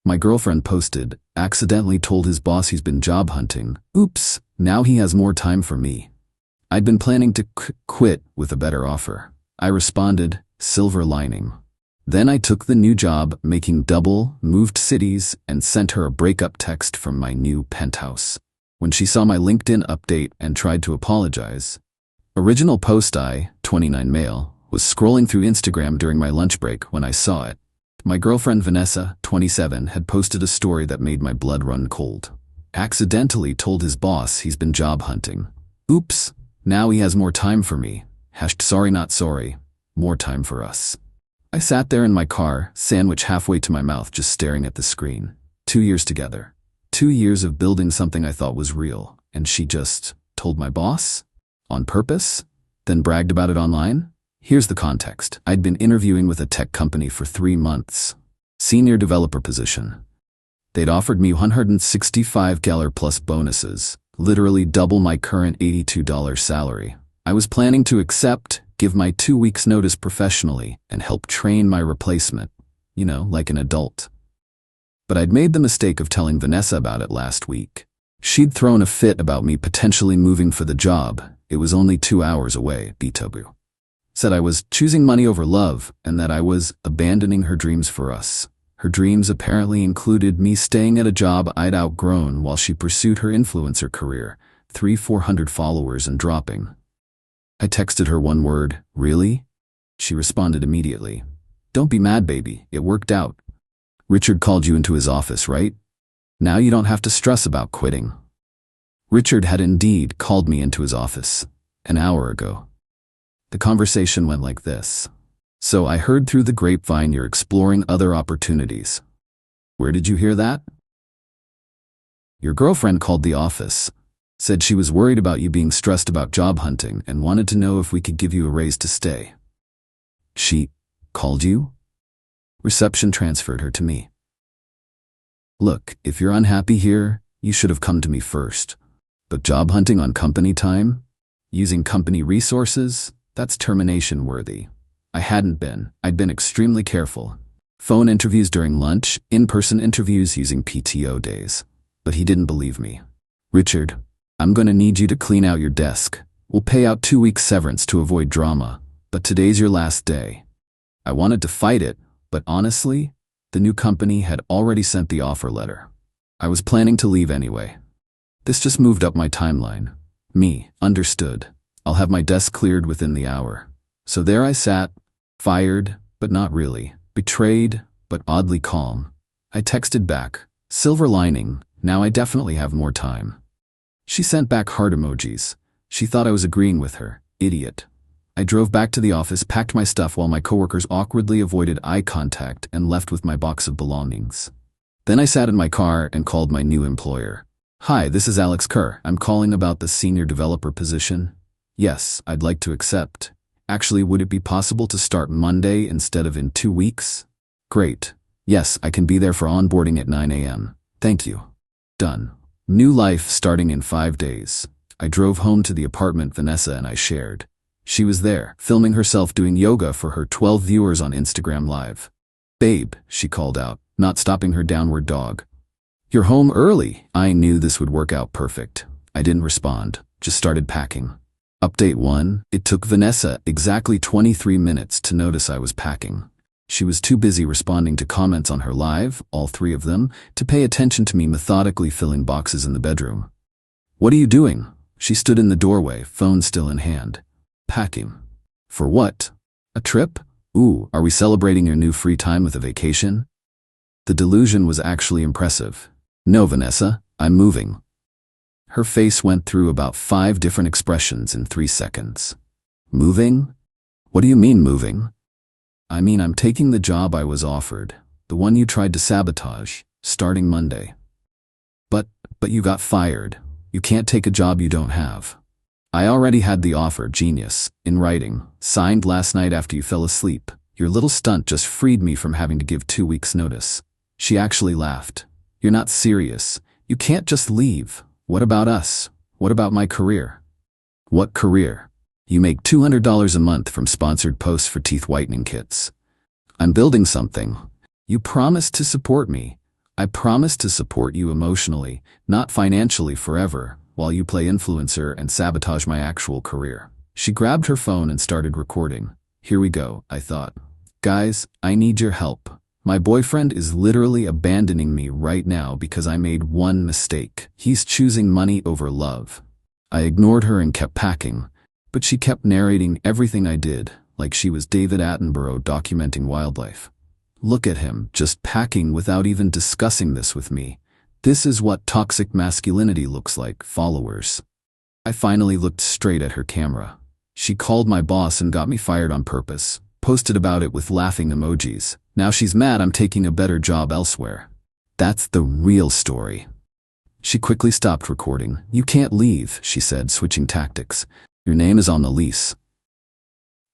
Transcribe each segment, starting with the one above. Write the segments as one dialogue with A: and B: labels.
A: My girlfriend posted, accidentally told his boss he's been job hunting. Oops, now he has more time for me. I'd been planning to quit with a better offer. I responded, silver lining. Then I took the new job, making double, moved cities, and sent her a breakup text from my new penthouse. When she saw my LinkedIn update and tried to apologize. Original post I, 29 male, was scrolling through Instagram during my lunch break when I saw it. My girlfriend Vanessa, 27, had posted a story that made my blood run cold. Accidentally told his boss he's been job hunting. Oops, now he has more time for me. Sorry not sorry, more time for us. I sat there in my car, sandwich halfway to my mouth, just staring at the screen. 2 years together. 2 years of building something I thought was real, and she just told my boss? On purpose? Then bragged about it online? Here's the context. I'd been interviewing with a tech company for 3 months. Senior developer position. They'd offered me $165 plus bonuses, literally double my current $82 salary. I was planning to accept, give my 2 weeks notice professionally, and help train my replacement, like an adult. But I'd made the mistake of telling Vanessa about it last week. She'd thrown a fit about me potentially moving for the job. It was only 2 hours away, Bitobu. Said I was choosing money over love and that I was abandoning her dreams for us. Her dreams apparently included me staying at a job I'd outgrown while she pursued her influencer career, 300-400 followers and dropping. I texted her one word, really? She responded immediately. Don't be mad, baby, it worked out. Richard called you into his office, right? Now you don't have to stress about quitting. Richard had indeed called me into his office an hour ago. The conversation went like this. So I heard through the grapevine you're exploring other opportunities. Where did you hear that? Your girlfriend called the office, said she was worried about you being stressed about job hunting and wanted to know if we could give you a raise to stay. She called you? Reception transferred her to me. Look, if you're unhappy here, you should have come to me first. But job hunting on company time? Using company resources? That's termination worthy. I hadn't been. I'd been extremely careful. Phone interviews during lunch, in-person interviews using PTO days. But he didn't believe me. Richard, I'm gonna need you to clean out your desk. We'll pay out 2 weeks severance to avoid drama, but today's your last day. I wanted to fight it, but honestly, the new company had already sent the offer letter. I was planning to leave anyway. This just moved up my timeline. Me, understood. I'll have my desk cleared within the hour. So there I sat, fired, but not really, betrayed, but oddly calm. I texted back, silver lining, now I definitely have more time. She sent back heart emojis. She thought I was agreeing with her, idiot. I drove back to the office, packed my stuff while my coworkers awkwardly avoided eye contact and left with my box of belongings. Then I sat in my car and called my new employer. Hi, this is Alex Kerr. I'm calling about the senior developer position. Yes, I'd like to accept. Actually, would it be possible to start Monday instead of in 2 weeks? Great. Yes, I can be there for onboarding at 9 a.m. Thank you. Done. New life starting in 5 days. I drove home to the apartment Vanessa and I shared. She was there, filming herself doing yoga for her 12 viewers on Instagram Live. Babe, she called out, not stopping her downward dog. You're home early. I knew this would work out perfect. I didn't respond, just started packing. Update 1, it took Vanessa exactly 23 minutes to notice I was packing. She was too busy responding to comments on her live, all 3 of them, to pay attention to me methodically filling boxes in the bedroom. What are you doing? She stood in the doorway, phone still in hand. Packing. For what? A trip? Ooh, are we celebrating your new free time with a vacation? The delusion was actually impressive. No, Vanessa, I'm moving. Her face went through about 5 different expressions in 3 seconds. Moving? What do you mean moving? I mean I'm taking the job I was offered, the one you tried to sabotage, starting Monday. But you got fired. You can't take a job you don't have. I already had the offer, genius, in writing, signed last night after you fell asleep. Your little stunt just freed me from having to give 2 weeks notice. She actually laughed. You're not serious. You can't just leave. What about us? What about my career? What career? You make $200 a month from sponsored posts for teeth whitening kits. I'm building something. You promised to support me. I promise to support you emotionally, not financially forever, while you play influencer and sabotage my actual career. She grabbed her phone and started recording. Here we go, I thought. Guys, I need your help. My boyfriend is literally abandoning me right now because I made one mistake. He's choosing money over love. I ignored her and kept packing, but she kept narrating everything I did, like she was David Attenborough documenting wildlife. Look at him, just packing without even discussing this with me. This is what toxic masculinity looks like, followers. I finally looked straight at her camera. She called my boss and got me fired on purpose, posted about it with laughing emojis. Now she's mad I'm taking a better job elsewhere. That's the real story. She quickly stopped recording. You can't leave, she said, switching tactics. Your name is on the lease.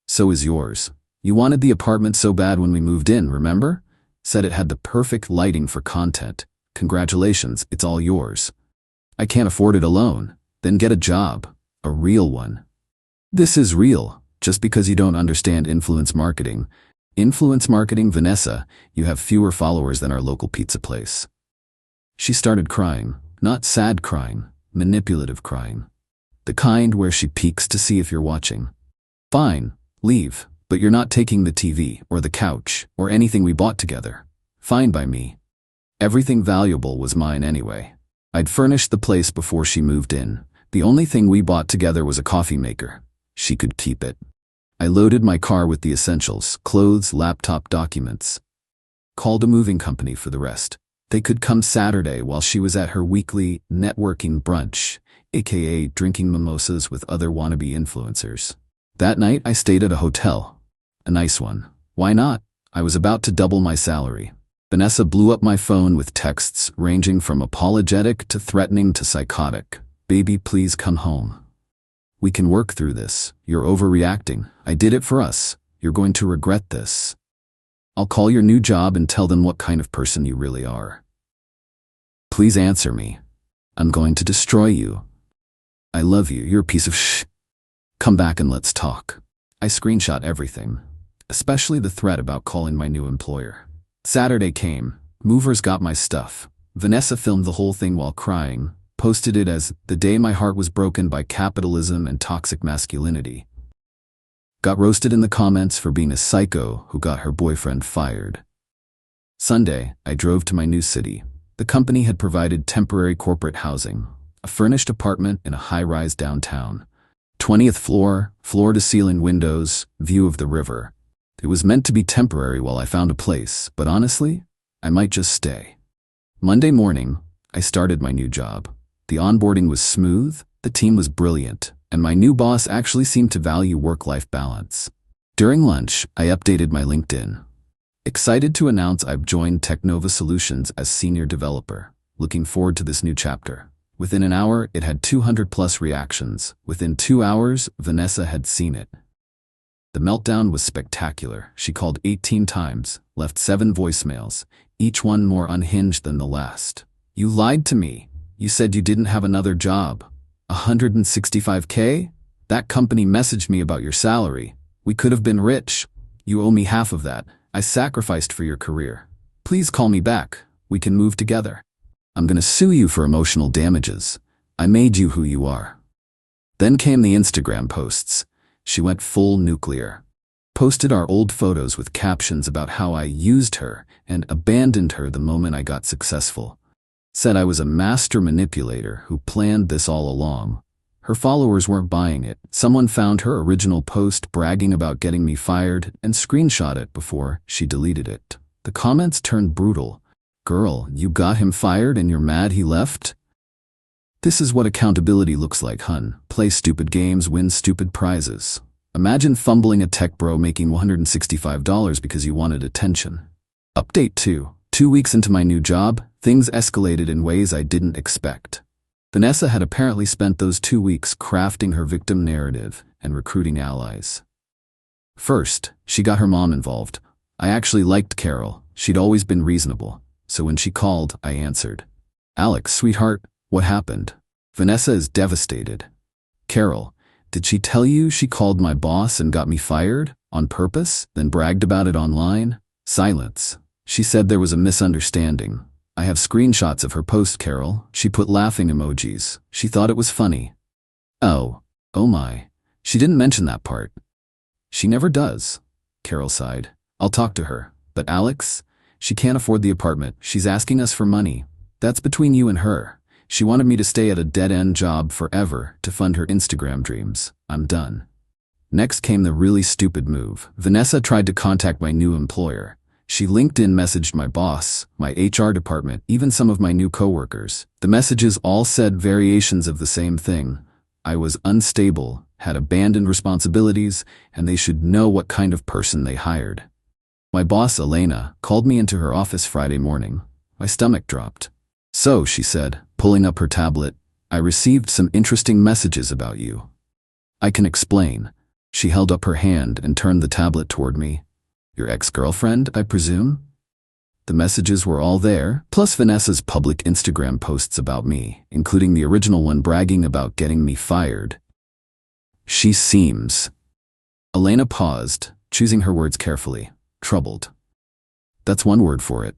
A: So is yours. You wanted the apartment so bad when we moved in, remember? Said it had the perfect lighting for content. Congratulations, it's all yours. I can't afford it alone. Then get a job. A real one. This is real, just because you don't understand influence marketing. Influence marketing, Vanessa, you have fewer followers than our local pizza place. She started crying, not sad crying, manipulative crying. The kind where she peeks to see if you're watching. Fine, leave, but you're not taking the TV or the couch or anything we bought together. Fine by me. Everything valuable was mine anyway. I'd furnished the place before she moved in. The only thing we bought together was a coffee maker. She could keep it. I loaded my car with the essentials, clothes, laptop, documents. Called a moving company for the rest. They could come Saturday while she was at her weekly networking brunch, aka drinking mimosas with other wannabe influencers. That night I stayed at a hotel. A nice one. Why not? I was about to double my salary. Vanessa blew up my phone with texts ranging from apologetic to threatening to psychotic. Baby, please come home. We can work through this. You're overreacting. I did it for us. You're going to regret this. I'll call your new job and tell them what kind of person you really are. Please answer me. I'm going to destroy you. I love you. You're a piece of shh. Come back and let's talk. I screenshot everything, especially the threat about calling my new employer. Saturday came. Movers got my stuff. Vanessa filmed the whole thing while crying, posted it as the day my heart was broken by capitalism and toxic masculinity. Got roasted in the comments for being a psycho who got her boyfriend fired. Sunday, I drove to my new city. The company had provided temporary corporate housing, a furnished apartment in a high-rise downtown. 20th floor, floor-to-ceiling windows, view of the river. It was meant to be temporary while I found a place, but honestly, I might just stay. Monday morning, I started my new job. The onboarding was smooth, the team was brilliant, and my new boss actually seemed to value work-life balance. During lunch, I updated my LinkedIn. Excited to announce I've joined Technova Solutions as senior developer. Looking forward to this new chapter. Within an hour, it had 200+ reactions. Within 2 hours, Vanessa had seen it. The meltdown was spectacular. She called 18 times, left 7 voicemails, each one more unhinged than the last. You lied to me. You said you didn't have another job. $165K? That company messaged me about your salary. We could have been rich. You owe me half of that. I sacrificed for your career. Please call me back. We can move together. I'm gonna sue you for emotional damages. I made you who you are. Then came the Instagram posts. She went full nuclear. Posted our old photos with captions about how I used her and abandoned her the moment I got successful. Said I was a master manipulator who planned this all along. Her followers weren't buying it. Someone found her original post bragging about getting me fired and screenshot it before she deleted it. The comments turned brutal. Girl, you got him fired and you're mad he left? This is what accountability looks like, hun. Play stupid games, win stupid prizes. Imagine fumbling a tech bro making $165 because you wanted attention. Update 2. 2 weeks into my new job, things escalated in ways I didn't expect. Vanessa had apparently spent those 2 weeks crafting her victim narrative and recruiting allies. First, she got her mom involved. I actually liked Carol. She'd always been reasonable. So when she called, I answered. Alex, sweetheart, what happened? Vanessa is devastated. Carol, did she tell you she called my boss and got me fired? On purpose? Then bragged about it online? Silence. She said there was a misunderstanding. I have screenshots of her post, Carol. She put laughing emojis. She thought it was funny. Oh my. She didn't mention that part. She never does. Carol sighed. I'll talk to her. But Alex? She can't afford the apartment. She's asking us for money. That's between you and her. She wanted me to stay at a dead-end job forever to fund her Instagram dreams. I'm done. Next came the really stupid move. Vanessa tried to contact my new employer. She LinkedIn messaged my boss, my HR department, even some of my new coworkers. The messages all said variations of the same thing. I was unstable, had abandoned responsibilities, and they should know what kind of person they hired. My boss, Elena, called me into her office Friday morning. My stomach dropped. So, she said, pulling up her tablet, I received some interesting messages about you. I can explain. She held up her hand and turned the tablet toward me. Your ex-girlfriend, I presume? The messages were all there, plus Vanessa's public Instagram posts about me, including the original one bragging about getting me fired. She seems. Elena paused, choosing her words carefully. Troubled. That's one word for it.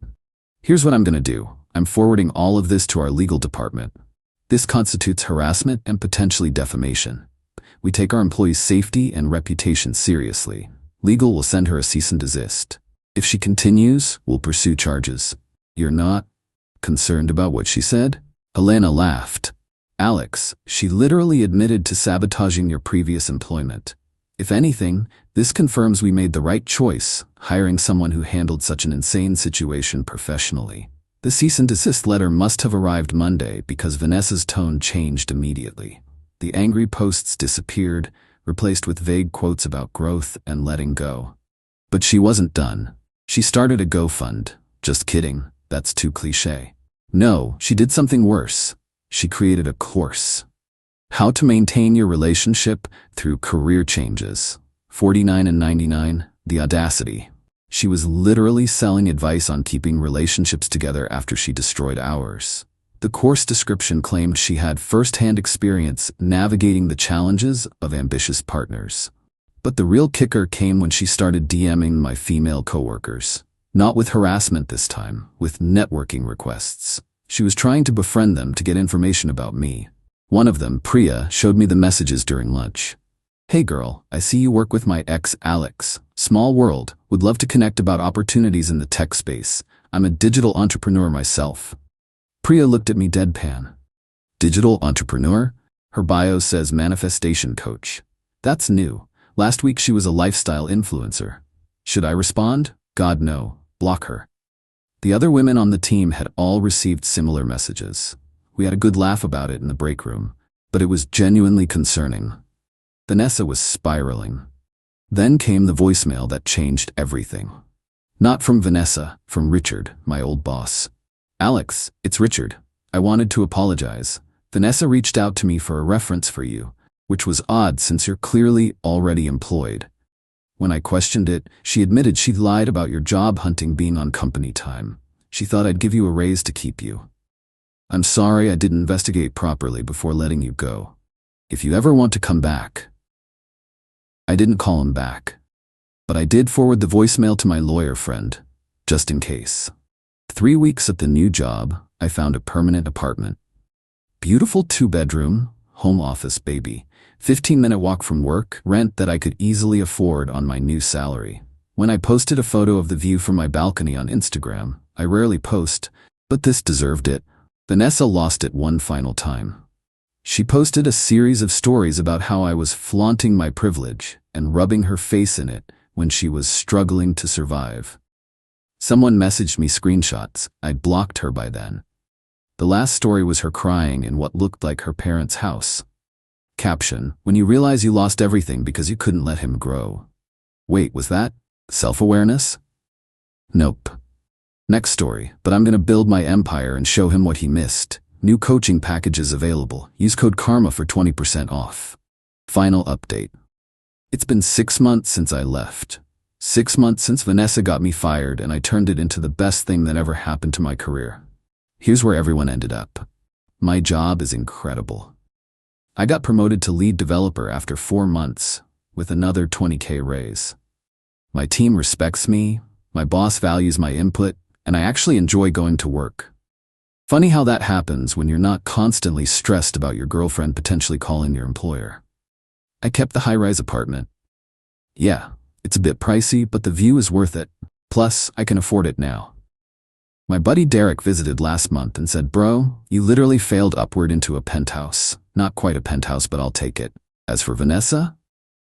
A: Here's what I'm gonna do. I'm forwarding all of this to our legal department. This constitutes harassment and potentially defamation. We take our employees' safety and reputation seriously. Legal will send her a cease and desist. If she continues, we'll pursue charges. You're not concerned about what she said? Elena laughed. Alex, she literally admitted to sabotaging your previous employment. If anything, this confirms we made the right choice, hiring someone who handled such an insane situation professionally. The cease and desist letter must have arrived Monday because Vanessa's tone changed immediately. The angry posts disappeared, replaced with vague quotes about growth and letting go. But she wasn't done. She started a GoFund. Just kidding, that's too cliché. No, she did something worse. She created a course. How to maintain your relationship through career changes. $49.99, the audacity. She was literally selling advice on keeping relationships together after she destroyed ours. The course description claimed she had first-hand experience navigating the challenges of ambitious partners. But the real kicker came when she started DMing my female coworkers. Not with harassment this time, with networking requests. She was trying to befriend them to get information about me. One of them, Priya, showed me the messages during lunch. Hey girl, I see you work with my ex, Alex. Small world, would love to connect about opportunities in the tech space. I'm a digital entrepreneur myself. Priya looked at me deadpan. Digital entrepreneur? Her bio says manifestation coach. That's new. Last week she was a lifestyle influencer. Should I respond? God no. Block her. The other women on the team had all received similar messages. We had a good laugh about it in the break room, but it was genuinely concerning. Vanessa was spiraling. Then came the voicemail that changed everything. Not from Vanessa, from Richard, my old boss. Alex, it's Richard. I wanted to apologize. Vanessa reached out to me for a reference for you, which was odd since you're clearly already employed. When I questioned it, she admitted she'd lied about your job hunting being on company time. She thought I'd give you a raise to keep you. I'm sorry I didn't investigate properly before letting you go. If you ever want to come back. I didn't call him back, but I did forward the voicemail to my lawyer friend, just in case. 3 weeks at the new job, I found a permanent apartment. Beautiful 2-bedroom, home office baby, 15-minute walk from work, rent that I could easily afford on my new salary. When I posted a photo of the view from my balcony on Instagram, I rarely post, but this deserved it. Vanessa lost it one final time. She posted a series of stories about how I was flaunting my privilege and rubbing her face in it when she was struggling to survive. Someone messaged me screenshots. I'd blocked her by then. The last story was her crying in what looked like her parents' house. Caption, when you realize you lost everything because you couldn't let him grow. Wait, was that self-awareness? Nope. Next story, but I'm gonna build my empire and show him what he missed. New coaching packages available. Use code KARMA for 20% off. Final update. It's been 6 months since I left. 6 months since Vanessa got me fired and I turned it into the best thing that ever happened to my career. Here's where everyone ended up. My job is incredible. I got promoted to lead developer after 4 months, with another $20K raise. My team respects me, my boss values my input, and I actually enjoy going to work. Funny how that happens when you're not constantly stressed about your girlfriend potentially calling your employer. I kept the high-rise apartment. Yeah, it's a bit pricey, but the view is worth it. Plus, I can afford it now. My buddy Derek visited last month and said, "Bro, you literally failed upward into a penthouse." Not quite a penthouse, but I'll take it. As for Vanessa?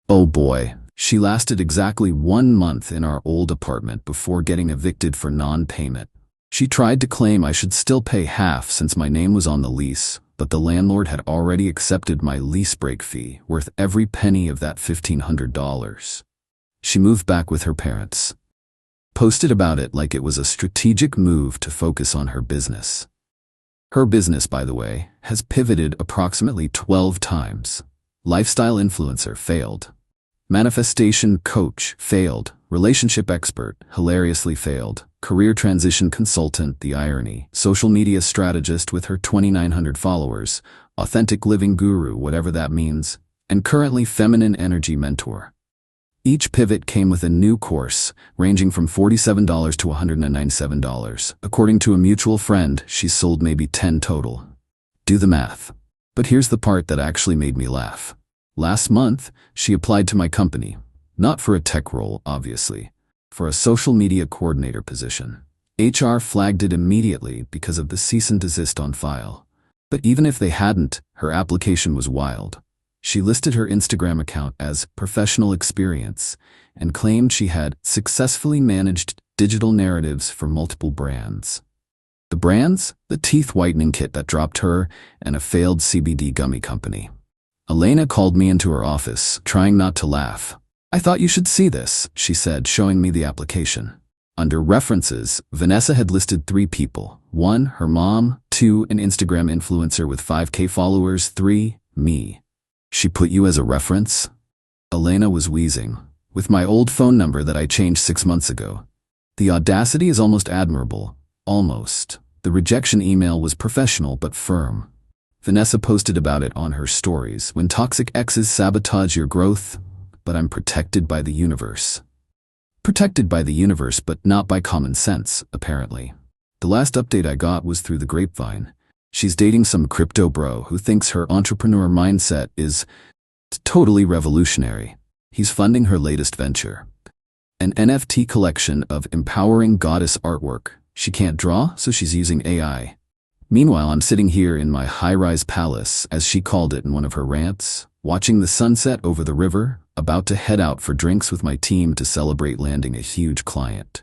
A: Oh boy, she lasted exactly 1 month in our old apartment before getting evicted for non-payment. She tried to claim I should still pay half since my name was on the lease, but the landlord had already accepted my lease break fee, worth every penny of that $1,500. She moved back with her parents. Posted about it like it was a strategic move to focus on her business. Her business, by the way, has pivoted approximately 12 times. Lifestyle influencer failed. Manifestation coach failed. Relationship expert hilariously failed. Career transition consultant, the irony. Social media strategist with her 2,900 followers. Authentic living guru, whatever that means. And currently feminine energy mentor. Each pivot came with a new course, ranging from $47 to $197. According to a mutual friend, she sold maybe 10 total. Do the math. But here's the part that actually made me laugh. Last month, she applied to my company. Not for a tech role, obviously. For a social media coordinator position. HR flagged it immediately because of the cease and desist on file. But even if they hadn't, her application was wild. She listed her Instagram account as professional experience and claimed she had successfully managed digital narratives for multiple brands. The brands? The teeth whitening kit that dropped her and a failed CBD gummy company. Elena called me into her office, trying not to laugh. "I thought you should see this," she said, showing me the application. Under references, Vanessa had listed 3 people. 1, her mom. 2, an Instagram influencer with 5K followers. 3, me. "She put you as a reference?" Elena was wheezing. "With my old phone number that I changed 6 months ago." The audacity is almost admirable. Almost. The rejection email was professional but firm. Vanessa posted about it on her stories. "When toxic exes sabotage your growth, but I'm protected by the universe." Protected by the universe, but not by common sense, apparently. The last update I got was through the grapevine. She's dating some crypto bro who thinks her entrepreneur mindset is totally revolutionary. He's funding her latest venture. An NFT collection of empowering goddess artwork. She can't draw, so she's using AI. Meanwhile, I'm sitting here in my high-rise palace, as she called it in one of her rants, watching the sunset over the river, about to head out for drinks with my team to celebrate landing a huge client.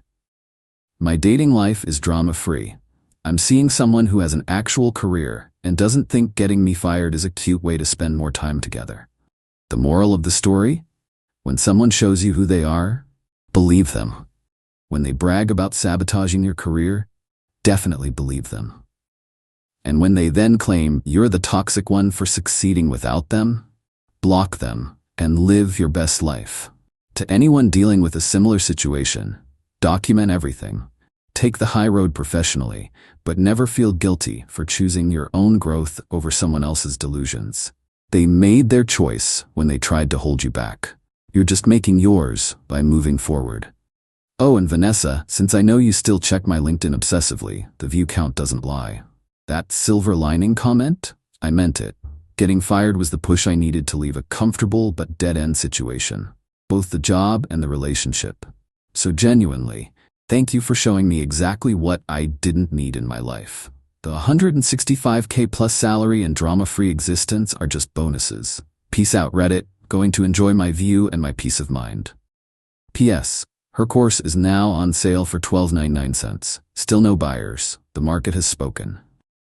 A: My dating life is drama-free. I'm seeing someone who has an actual career and doesn't think getting me fired is a cute way to spend more time together. The moral of the story? When someone shows you who they are, believe them. When they brag about sabotaging your career, definitely believe them. And when they then claim you're the toxic one for succeeding without them, block them and live your best life. To anyone dealing with a similar situation, document everything. Take the high road professionally, but never feel guilty for choosing your own growth over someone else's delusions. They made their choice when they tried to hold you back. You're just making yours by moving forward. Oh, and Vanessa, since I know you still check my LinkedIn obsessively, the view count doesn't lie. That silver lining comment? I meant it. Getting fired was the push I needed to leave a comfortable but dead-end situation. Both the job and the relationship. So genuinely, thank you for showing me exactly what I didn't need in my life. The $165K plus salary and drama-free existence are just bonuses. Peace out, Reddit. Going to enjoy my view and my peace of mind. P.S. Her course is now on sale for $12.99. Still no buyers. The market has spoken.